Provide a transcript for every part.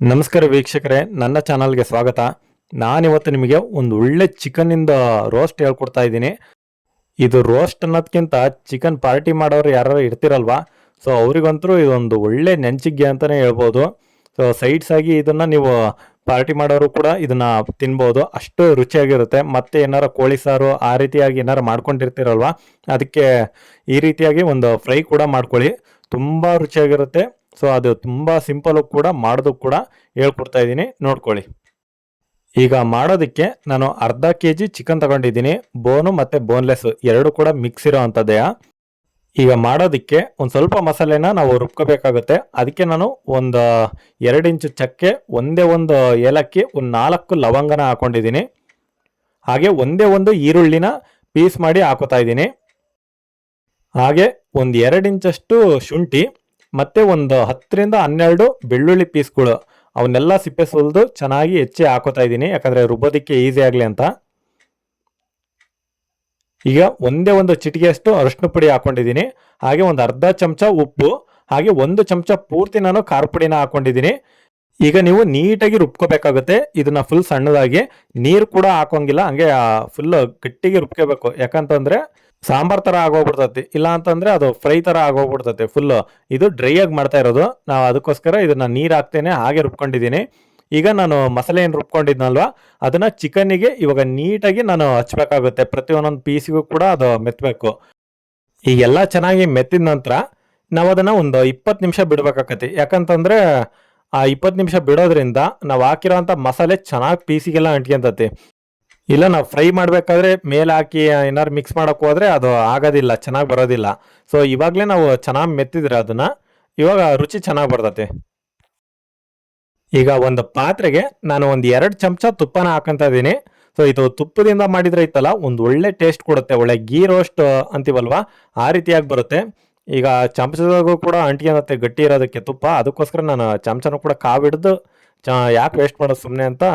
ನಮಸ್ಕಾರ ವೀಕ್ಷಕರೇ, ನನ್ನ ಚಾನಲ್ಗೆ ಸ್ವಾಗತ. ನಾನಿವತ್ತು ನಿಮಗೆ ಒಂದು ಒಳ್ಳೆ ಚಿಕನ್ನಿಂದ ರೋಸ್ಟ್ ಹೇಳ್ಕೊಡ್ತಾ ಇದ್ದೀನಿ. ಇದು ರೋಸ್ಟ್ ಅನ್ನೋದಕ್ಕಿಂತ ಚಿಕನ್ ಪಾರ್ಟಿ ಮಾಡೋರು ಯಾರು ಇರ್ತಿರಲ್ವಾ, ಸೊ ಅವ್ರಿಗಂತೂ ಇದೊಂದು ಒಳ್ಳೆ ನೆಂಚಿಗೆ ಅಂತಲೇ ಹೇಳ್ಬೋದು. ಸೊ ಸೈಡ್ಸ್ ಆಗಿ ಇದನ್ನು ನೀವು ಪಾರ್ಟಿ ಮಾಡೋರು ಕೂಡ ಇದನ್ನು ತಿನ್ಬೋದು, ಅಷ್ಟು ರುಚಿಯಾಗಿರುತ್ತೆ. ಮತ್ತು ಏನಾರು ಕೋಳಿ ಸಾರು ಆ ರೀತಿಯಾಗಿ ಏನಾರು ಮಾಡ್ಕೊಂಡಿರ್ತಿರಲ್ವ, ಅದಕ್ಕೆ ಈ ರೀತಿಯಾಗಿ ಒಂದು ಫ್ರೈ ಕೂಡ ಮಾಡ್ಕೊಳ್ಳಿ, ತುಂಬ ರುಚಿಯಾಗಿರುತ್ತೆ. ಸೊ ಅದು ತುಂಬ ಸಿಂಪಲ್ಲು ಕೂಡ, ಮಾಡೋದಕ್ಕೆ ಕೂಡ ಹೇಳ್ಕೊಡ್ತಾ ಇದ್ದೀನಿ, ನೋಡ್ಕೊಳ್ಳಿ. ಈಗ ಮಾಡೋದಕ್ಕೆ ನಾನು ಅರ್ಧ kg ಚಿಕನ್ ತಗೊಂಡಿದ್ದೀನಿ, ಬೋನು ಮತ್ತು ಬೋನ್ಲೆಸ್ ಎರಡು ಕೂಡ ಮಿಕ್ಸ್ ಇರೋ ಅಂಥದ್ದೇ. ಈಗ ಮಾಡೋದಕ್ಕೆ ಒಂದು ಸ್ವಲ್ಪ ಮಸಾಲೆನ ನಾವು ರುಬ್ಕೋಬೇಕಾಗುತ್ತೆ. ಅದಕ್ಕೆ ನಾನು ಒಂದು 2 ಇಂಚು ಚಕ್ಕೆ, ಒಂದೇ ಒಂದು ಏಲಕ್ಕಿ, ಒಂದು 4 ಲವಂಗನ ಹಾಕೊಂಡಿದ್ದೀನಿ. ಹಾಗೆ ಒಂದೇ ಒಂದು ಈರುಳ್ಳಿನ ಪೀಸ್ ಮಾಡಿ ಹಾಕೋತಾ ಇದ್ದೀನಿ. ಹಾಗೆ ಒಂದು 2 ಇಂಚಷ್ಟು ಶುಂಠಿ ಮತ್ತು ಒಂದು 10 ರಿಂದ 12 ಬೆಳ್ಳುಳ್ಳಿ ಪೀಸ್ಗಳು, ಅವನ್ನೆಲ್ಲ ಸಿಪ್ಪೆ ಸುಲಿದು ಚೆನ್ನಾಗಿ ಹೆಚ್ಚಿ ಹಾಕೋತಾ ಇದ್ದೀನಿ, ಯಾಕಂದರೆ ರುಬ್ಬೋದಕ್ಕೆ ಈಸಿ ಆಗಲಿ ಅಂತ. ಈಗ ಒಂದೇ ಒಂದು ಚಿಟಿಕೆಯಷ್ಟು ಅರಿಶಿನ ಪುಡಿ ಹಾಕೊಂಡಿದ್ದೀನಿ. ಹಾಗೆ ಒಂದು ಅರ್ಧ ಚಮಚ ಉಪ್ಪು, ಹಾಗೆ 1 ಚಮಚ ಪೂರ್ತಿ ನಾನು ಖಾರ ಪುಡಿನ ಹಾಕೊಂಡಿದ್ದೀನಿ. ಈಗ ನೀವು ನೀಟಾಗಿ ರುಬ್ಕೋಬೇಕಾಗುತ್ತೆ ಇದನ್ನ, ಫುಲ್ ಸಣ್ಣದಾಗಿ. ನೀರು ಕೂಡ ಹಾಕೋಂಗಿಲ್ಲ, ಹಂಗೆ ಫುಲ್ ಗಟ್ಟಿಗೆ ರುಬ್ಕೋಬೇಕು. ಯಾಕಂತಂದ್ರೆ ಸಾಂಬಾರ್ ತರ ಆಗೋಗ್ಬಿಡ್ತೈತಿ, ಇಲ್ಲ ಅಂತಂದ್ರೆ ಅದು ಫ್ರೈ ತರ ಆಗೋಗ್ಬಿಡ್ತೈತಿ. ಫುಲ್ ಇದು ಡ್ರೈ ಆಗಿ ಮಾಡ್ತಾ ಇರೋದು ನಾವು, ಅದಕ್ಕೋಸ್ಕರ ಇದನ್ನ ನೀರು ಹಾಕ್ತೇನೆ, ಹಾಗೆ ರುಬ್ಕೊಂಡಿದ್ದೀನಿ. ಈಗ ನಾನು ಮಸಾಲೆ ಏನು ರುಬ್ಕೊಂಡಿದ್ನಲ್ವ, ಅದನ್ನ ಚಿಕನ್ನಿಗೆ ಇವಾಗ ನೀಟಾಗಿ ನಾನು ಹಚ್ಬೇಕಾಗುತ್ತೆ. ಪ್ರತಿ ಒಂದೊಂದು ಪೀಸಿಗೂ ಕೂಡ ಅದು ಮೆತ್ತಬೇಕು. ಈಗೆಲ್ಲ ಚೆನ್ನಾಗಿ ಮೆತ್ತಿದ ನಂತರ ನಾವು ಅದನ್ನ ಒಂದು 20 ನಿಮಿಷ ಬಿಡ್ಬೇಕಾಗತ್ತೆ. ಯಾಕಂತಂದ್ರೆ ಆ 20 ನಿಮಿಷ ಬಿಡೋದ್ರಿಂದ ನಾವು ಹಾಕಿರೋಂಥ ಮಸಾಲೆ ಚೆನ್ನಾಗಿ ಪೀಸಿಗೆಲ್ಲ ಅಂಟ್ಕೊಂತತಿ. ಇಲ್ಲ ನಾವು ಫ್ರೈ ಮಾಡಬೇಕಾದ್ರೆ ಮೇಲೆ ಹಾಕಿ ಏನಾದ್ರು ಮಿಕ್ಸ್ ಮಾಡೋಕೆ ಹೋದ್ರೆ ಅದು ಆಗೋದಿಲ್ಲ, ಚೆನ್ನಾಗಿ ಬರೋದಿಲ್ಲ. ಸೊ ಇವಾಗಲೇ ನಾವು ಚೆನ್ನಾಗಿ ಮೆತ್ತಿದ್ರೆ ಅದನ್ನ, ಇವಾಗ ರುಚಿ ಚೆನ್ನಾಗಿ ಬರ್ತೈತಿ. ಈಗ ಒಂದು ಪಾತ್ರೆಗೆ ನಾನು ಒಂದು 2 ಚಮಚ ತುಪ್ಪನ ಹಾಕೊಂತ ಇದ್ದೀನಿ. ಸೊ ಇದು ತುಪ್ಪದಿಂದ ಮಾಡಿದ್ರೆ ಇತ್ತಲ್ಲ, ಒಂದು ಒಳ್ಳೆ ಟೇಸ್ಟ್ ಕೊಡುತ್ತೆ, ಒಳ್ಳೆ ಗೀ ರೋಸ್ಟ್ ಅಂತೀವಲ್ವಾ, ಆ ರೀತಿಯಾಗಿ ಬರುತ್ತೆ. ಈಗ ಚಮಚದಾಗೂ ಕೂಡ ಅಂಟ್ಕೊಂಡತ್ತೆ ಗಟ್ಟಿ ಇರೋದಕ್ಕೆ ತುಪ್ಪ, ಅದಕ್ಕೋಸ್ಕರ ನಾನು ಚಮಚನೂ ಕೂಡ ಕಾವಿಡ್ದು ಯಾಕೆ ವೇಸ್ಟ್ ಮಾಡೋದು ಸುಮ್ಮನೆ ಅಂತ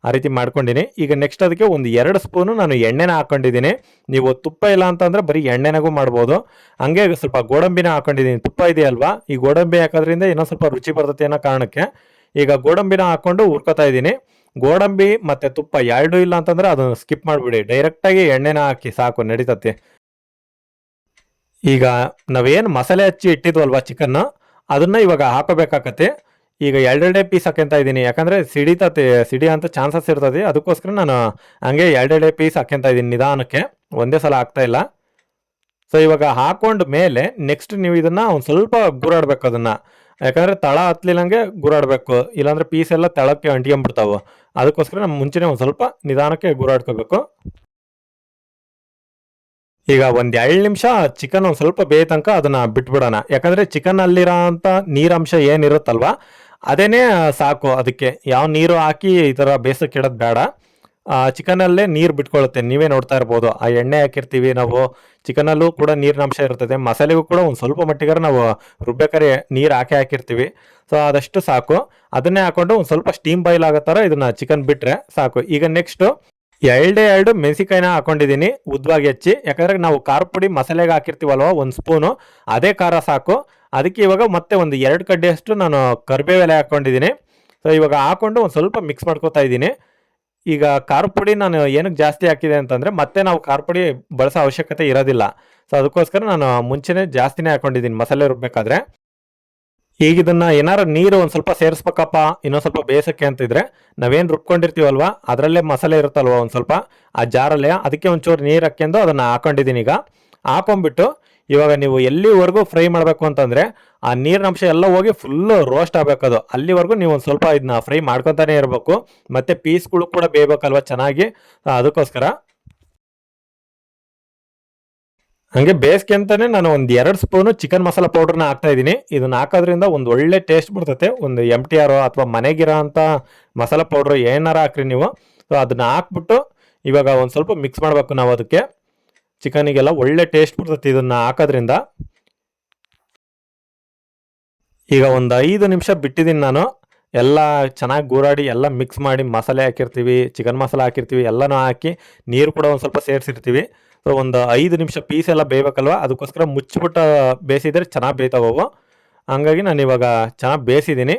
ಆ ರೀತಿ ಮಾಡ್ಕೊಂಡಿನಿ. ಈಗ ನೆಕ್ಸ್ಟ್ ಅದಕ್ಕೆ ಒಂದು 2 ಸ್ಪೂನು ನಾನು ಎಣ್ಣೆನ ಹಾಕೊಂಡಿದ್ದೀನಿ. ನೀವು ತುಪ್ಪ ಇಲ್ಲ ಅಂತಂದ್ರೆ ಬರೀ ಎಣ್ಣೆನಾಗೂ ಮಾಡ್ಬೋದು. ಹಂಗೆ ಸ್ವಲ್ಪ ಗೋಡಂಬಿನ ಹಾಕೊಂಡಿದ್ದೀನಿ, ತುಪ್ಪ ಇದೆಯಲ್ವಾ, ಈ ಗೋಡಂಬಿ ಹಾಕೋದ್ರಿಂದ ಇನ್ನೊಂದು ಸ್ವಲ್ಪ ರುಚಿ ಬರ್ತೈತೆ ಅನ್ನೋ ಕಾರಣಕ್ಕೆ ಈಗ ಗೋಡಂಬಿನ ಹಾಕೊಂಡು ಹುರ್ಕೋತಾ ಇದ್ದೀನಿ. ಗೋಡಂಬಿ ಮತ್ತು ತುಪ್ಪ ಎರಡೂ ಇಲ್ಲ ಅಂತಂದ್ರೆ ಅದನ್ನು ಸ್ಕಿಪ್ ಮಾಡಿಬಿಡಿ, ಡೈರೆಕ್ಟಾಗಿ ಎಣ್ಣೆನ ಹಾಕಿ ಸಾಕು, ನಡೀತತಿ. ಈಗ ನಾವೇನು ಮಸಾಲೆ ಹಚ್ಚಿ ಇಟ್ಟಿದ್ವಲ್ವಾ ಚಿಕನ್, ಅದನ್ನ ಇವಾಗ ಹಾಕೋಬೇಕಾಗತ್ತೆ. ಈಗ 2 ಪೀಸ್ ಹಾಕ್ಯಂತ ಇದ್ದೀನಿ, ಯಾಕಂದರೆ ಸಿಡಿ ಅಂತ ಚಾನ್ಸಸ್ ಇರ್ತದೆ, ಅದಕ್ಕೋಸ್ಕರ ನಾನು ಹಂಗೆ 2 ಪೀಸ್ ಹಾಕ್ಯಂತ ಇದ್ದೀನಿ ನಿಧಾನಕ್ಕೆ, ಒಂದೇ ಸಲ ಹಾಕ್ತಾ ಇಲ್ಲ. ಸೊ ಇವಾಗ ಹಾಕೊಂಡು ಮೇಲೆ ನೆಕ್ಸ್ಟ್ ನೀವು ಇದನ್ನು ಒಂದು ಸ್ವಲ್ಪ ಗುರಾಡ್ಬೇಕು ಅದನ್ನು, ಯಾಕಂದರೆ ತಳ ಹತ್ತಲಿಲ್ಲಂಗೆ ಗುರಾಡಬೇಕು, ಇಲ್ಲಾಂದರೆ ಪೀಸ್ ಎಲ್ಲ ತಳಕ್ಕೆ ಅಂಟ್ಕೊಂಡ್ಬಿಡ್ತಾವೆ. ಅದಕ್ಕೋಸ್ಕರ ನಮ್ಮ ಮುಂಚೆನೇ ಒಂದು ಸ್ವಲ್ಪ ನಿಧಾನಕ್ಕೆ ಗುರಾಡ್ಕೋಬೇಕು. ಈಗ ಒಂದು 2 ನಿಮಿಷ ಚಿಕನ್ ಒಂದು ಸ್ವಲ್ಪ ಬೇಯ ತನಕ ಅದನ್ನು ಬಿಟ್ಬಿಡೋಣ, ಯಾಕಂದರೆ ಚಿಕನ್ನಲ್ಲಿರೋ ಅಂಥ ನೀರಂಶ ಏನಿರುತ್ತಲ್ವ ಅದೇನೇ ಸಾಕು. ಅದಕ್ಕೆ ಯಾವ ನೀರು ಹಾಕಿ ಈ ಥರ ಬೇಸಕ್ಕೆ ಇಡೋದು ಬೇಡ. ಚಿಕನಲ್ಲೇ ನೀರು ಬಿಟ್ಕೊಳ್ಳುತ್ತೆ, ನೀವೇ ನೋಡ್ತಾ ಇರ್ಬೋದು. ಆ ಎಣ್ಣೆ ಹಾಕಿರ್ತೀವಿ ನಾವು, ಚಿಕನಲ್ಲೂ ಕೂಡ ನೀರಿನ ಅಂಶ ಇರ್ತದೆ, ಮಸಾಲೆಗೂ ಕೂಡ ಒಂದು ಸ್ವಲ್ಪ ಮಟ್ಟಿಗಾರ ನಾವು ರುಬ್ಬೇಕಾದ್ರೆ ನೀರು ಹಾಕಿರ್ತೀವಿ. ಸೊ ಅದಷ್ಟು ಸಾಕು. ಅದನ್ನೇ ಹಾಕೊಂಡು ಒಂದು ಸ್ವಲ್ಪ ಸ್ಟೀಮ್ ಬಾಯ್ಲ್ ಆಗೋ ಥರ ಇದನ್ನು ಚಿಕನ್ ಬಿಟ್ಟರೆ ಸಾಕು. ಈಗ ನೆಕ್ಸ್ಟು 2 ಮೆಣಸಿಕಾಯಿನ ಹಾಕೊಂಡಿದ್ದೀನಿ ಉದ್ದವಾಗಿ ಹೆಚ್ಚಿ, ಯಾಕಂದರೆ ನಾವು ಖಾರ ಪುಡಿ ಮಸಾಲೆಗೆ ಹಾಕಿರ್ತೀವಲ್ವ 1 ಸ್ಪೂನು, ಅದೇ ಖಾರ ಸಾಕು. ಅದಕ್ಕೆ ಇವಾಗ ಮತ್ತೆ ಒಂದು 2 ಕಡ್ಡಿಯಷ್ಟು ನಾನು ಕರಿಬೇವು ಎಲೆ ಹಾಕ್ಕೊಂಡಿದ್ದೀನಿ. ಸೊ ಇವಾಗ ಹಾಕ್ಕೊಂಡು ಒಂದು ಸ್ವಲ್ಪ ಮಿಕ್ಸ್ ಮಾಡ್ಕೊತಾ ಇದ್ದೀನಿ. ಈಗ ಖಾರ ಪುಡಿ ನಾನು ಏನಕ್ಕೆ ಜಾಸ್ತಿ ಹಾಕಿದೆ ಅಂತಂದರೆ ಮತ್ತೆ ನಾವು ಖಾರ ಪುಡಿ ಬಳಸೋ ಅವಶ್ಯಕತೆ ಇರೋದಿಲ್ಲ. ಸೊ ಅದಕ್ಕೋಸ್ಕರ ನಾನು ಮುಂಚೆನೇ ಜಾಸ್ತಿನೇ ಹಾಕ್ಕೊಂಡಿದ್ದೀನಿ ಮಸಾಲೆ ರುಬ್ಬೇಕಾದ್ರೆ. ಈಗ ಇದನ್ನು ಏನಾರು ನೀರು ಒಂದು ಸ್ವಲ್ಪ ಸೇರಿಸ್ಬೇಕಪ್ಪ ಇನ್ನೊಂದು ಸ್ವಲ್ಪ ಬೇಯಿಸೋಕ್ಕೆ ಅಂತಿದ್ರೆ, ನಾವೇನು ರುಬ್ಕೊಂಡಿರ್ತೀವಲ್ವ ಅದರಲ್ಲೇ ಮಸಾಲೆ ಇರುತ್ತಲ್ವ ಒಂದು ಸ್ವಲ್ಪ ಆ ಜಾರಲ್ಲೇ, ಅದಕ್ಕೆ ಒಂಚೂರು ನೀರು ಹಾಕ್ಯಂಡು ಅದನ್ನು ಹಾಕೊಂಡಿದ್ದೀನಿ. ಈಗ ಹಾಕೊಂಡ್ಬಿಟ್ಟು ಇವಾಗ ನೀವು ಎಲ್ಲಿವರೆಗೂ ಫ್ರೈ ಮಾಡಬೇಕು ಅಂತಂದರೆ ಆ ನೀರಿನ ಅಂಶ ಎಲ್ಲ ಹೋಗಿ ಫುಲ್ಲು ರೋಸ್ಟ್ ಆಗಬೇಕದು, ಅಲ್ಲಿವರೆಗೂ ನೀವು ಒಂದು ಸ್ವಲ್ಪ ಇದನ್ನ ಫ್ರೈ ಮಾಡ್ಕೊತಾನೆ ಇರಬೇಕು. ಮತ್ತು ಪೀಸ್ಗಳು ಕೂಡ ಬೇಯಬೇಕಲ್ವ ಚೆನ್ನಾಗಿ, ಅದಕ್ಕೋಸ್ಕರ ಹಂಗೆ ಬೇಯಿಸ್ಕೊಂತಾನೆ ನಾನು ಒಂದು 2 ಸ್ಪೂನು ಚಿಕನ್ ಮಸಾಲ ಪೌಡ್ರನ್ನ ಹಾಕ್ತಾ ಇದ್ದೀನಿ. ಇದನ್ನ ಹಾಕೋದ್ರಿಂದ ಒಂದು ಒಳ್ಳೆ ಟೇಸ್ಟ್ ಬರ್ತೈತೆ. ಒಂದು MTR ಅಥವಾ ಮನೆಗಿರೋ ಅಂಥ ಮಸಾಲ ಪೌಡ್ರು ಏನಾರ ಹಾಕ್ರಿ ನೀವು. ಸೊ ಅದನ್ನ ಹಾಕ್ಬಿಟ್ಟು ಇವಾಗ ಒಂದು ಸ್ವಲ್ಪ ಮಿಕ್ಸ್ ಮಾಡಬೇಕು ನಾವು, ಅದಕ್ಕೆ ಚಿಕನಿಗೆಲ್ಲ ಒಳ್ಳೆ ಟೇಸ್ಟ್ ಬರ್ತೈತಿ ಇದನ್ನು ಹಾಕೋದ್ರಿಂದ. ಈಗ ಒಂದು 5 ನಿಮಿಷ ಬಿಟ್ಟಿದ್ದೀನಿ ನಾನು, ಎಲ್ಲ ಚೆನ್ನಾಗಿ ಗೂರಾಡಿ ಎಲ್ಲ ಮಿಕ್ಸ್ ಮಾಡಿ, ಮಸಾಲೆ ಹಾಕಿರ್ತೀವಿ, ಚಿಕನ್ ಮಸಾಲೆ ಹಾಕಿರ್ತೀವಿ, ಎಲ್ಲನೂ ಹಾಕಿ ನೀರು ಕೂಡ ಒಂದು ಸ್ವಲ್ಪ ಸೇರಿಸಿರ್ತೀವಿ. ಸೊ ಒಂದು 5 ನಿಮಿಷ ಪೀಸ್ ಎಲ್ಲ ಬೇಯಬೇಕಲ್ವ, ಅದಕ್ಕೋಸ್ಕರ ಮುಚ್ಚಿಬಿಟ್ಟು ಬೇಯಿಸಿದ್ರೆ ಚೆನ್ನಾಗಿ ಬೇಯ್ತಾವವು. ಹಂಗಾಗಿ ನಾನು ಇವಾಗ ಚೆನ್ನಾಗಿ ಬೇಯಿಸಿದ್ದೀನಿ.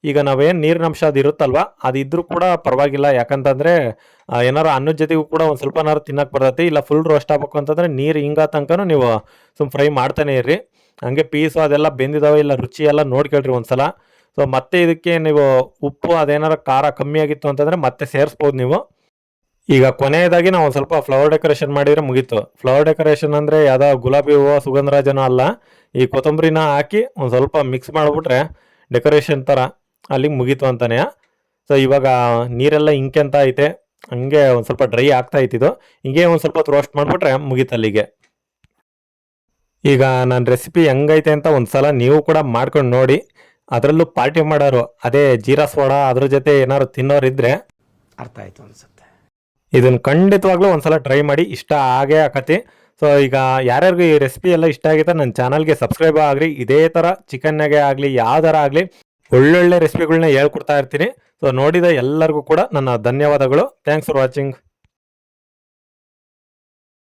ಈಗ ನಾವೇನು ನೀರಿನ ಅಂಶ ಅದು ಇರುತ್ತಲ್ವ ಅದಿದ್ರೂ ಕೂಡ ಪರವಾಗಿಲ್ಲ, ಯಾಕಂತಂದರೆ ಏನಾರು ಅನ್ನದ ಜೊತೆಗೂ ಕೂಡ ಒಂದು ಸ್ವಲ್ಪನಾರು ತಿನ್ನಕ್ಕೆ ಬರ್ತೈತಿ. ಇಲ್ಲ ಫುಲ್ ರೋಸ್ಟ್ ಆಗ್ಬೇಕು ಅಂತಂದರೆ ನೀರು ಹಿಂಗ ತನಕನೂ ನೀವು ಫ್ರೈ ಮಾಡ್ತಾನೆ ಇರ್ರಿ. ಹಂಗೆ ಪೀಸು ಅದೆಲ್ಲ ಬೆಂದಿದಾವೆ ಇಲ್ಲ ರುಚಿ ಎಲ್ಲ ನೋಡ್ಕೊಳ್ರಿ ಒಂದ್ಸಲ. ಸೊ ಮತ್ತೆ ಇದಕ್ಕೆ ನೀವು ಉಪ್ಪು ಅದೇನಾರು ಖಾರ ಕಮ್ಮಿ ಆಗಿತ್ತು ಅಂತಂದರೆ ಮತ್ತೆ ಸೇರಿಸ್ಬೋದು ನೀವು. ಈಗ ಕೊನೆಯದಾಗಿ ನಾವು ಒಂದು ಸ್ವಲ್ಪ ಫ್ಲವರ್ ಡೆಕೋರೇಷನ್ ಮಾಡಿದರೆ ಮುಗೀತು. ಫ್ಲವರ್ ಡೆಕೋರೇಷನ್ ಅಂದರೆ ಯಾವುದೋ ಗುಲಾಬಿ ಹೂವು ಸುಗಂಧರಾಜನೂ ಅಲ್ಲ, ಈ ಕೊತ್ತಂಬರಿನ ಹಾಕಿ ಒಂದು ಸ್ವಲ್ಪ ಮಿಕ್ಸ್ ಮಾಡಿಬಿಟ್ರೆ ಡೆಕೋರೇಷನ್ ಥರ ಅಲ್ಲಿಗೆ ಮುಗೀತು ಅಂತಾನೆ. ಸೊ ಇವಾಗ ನೀರೆಲ್ಲ ಇಂಕೆಂತ ಐತೆ, ಹಂಗೆ ಒಂದು ಸ್ವಲ್ಪ ಡ್ರೈ ಆಗ್ತಾ ಐತಿದು. ಹಿಂಗೆ ಒಂದು ಸ್ವಲ್ಪ ರೋಸ್ಟ್ ಮಾಡಿಬಿಟ್ರೆ ಮುಗೀತು ಅಲ್ಲಿಗೆ. ಈಗ ನನ್ನ ರೆಸಿಪಿ ಹೆಂಗೈತೆ ಅಂತ ಒಂದು ಸಲ ನೀವು ಕೂಡ ಮಾಡ್ಕೊಂಡು ನೋಡಿ. ಅದರಲ್ಲೂ ಪಾರ್ಟಿ ಮಾಡೋರು ಅದೇ ಜೀರಾ ಸೋಡಾ ಅದ್ರ ಜೊತೆ ಏನಾದ್ರು ತಿನ್ನೋರಿದ್ರೆ ಅರ್ಥ ಆಯ್ತು ಅನ್ಸುತ್ತೆ. ಇದನ್ನು ಖಂಡಿತವಾಗ್ಲೂ ಒಂದ್ಸಲ ಟ್ರೈ ಮಾಡಿ, ಇಷ್ಟ ಆಗೇ ಆಕತಿ. ಸೊ ಈಗ ಯಾರ್ಯಾರಿಗೂ ಈ ರೆಸಿಪಿ ಎಲ್ಲ ಇಷ್ಟ ಆಗಿತ್ತು ನನ್ನ ಚಾನಲ್ಗೆ ಸಬ್ಸ್ಕ್ರೈಬ್ ಆಗ್ರಿ. ಇದೇ ಥರ ಚಿಕನ್ನಾಗೆ ಆಗಲಿ ಯಾವ್ದಾರ ಆಗಲಿ ಒಳ್ಳೊಳ್ಳೆ ರೆಸಿಪಿಗಳನ್ನ ಹೇಳ್ಕೊಡ್ತಾ ಇರ್ತೀನಿ. ಸೊ ನೋಡಿದ ಎಲ್ಲರಿಗೂ ಕೂಡ ನನ್ನ ಧನ್ಯವಾದಗಳು. Thanks for watching.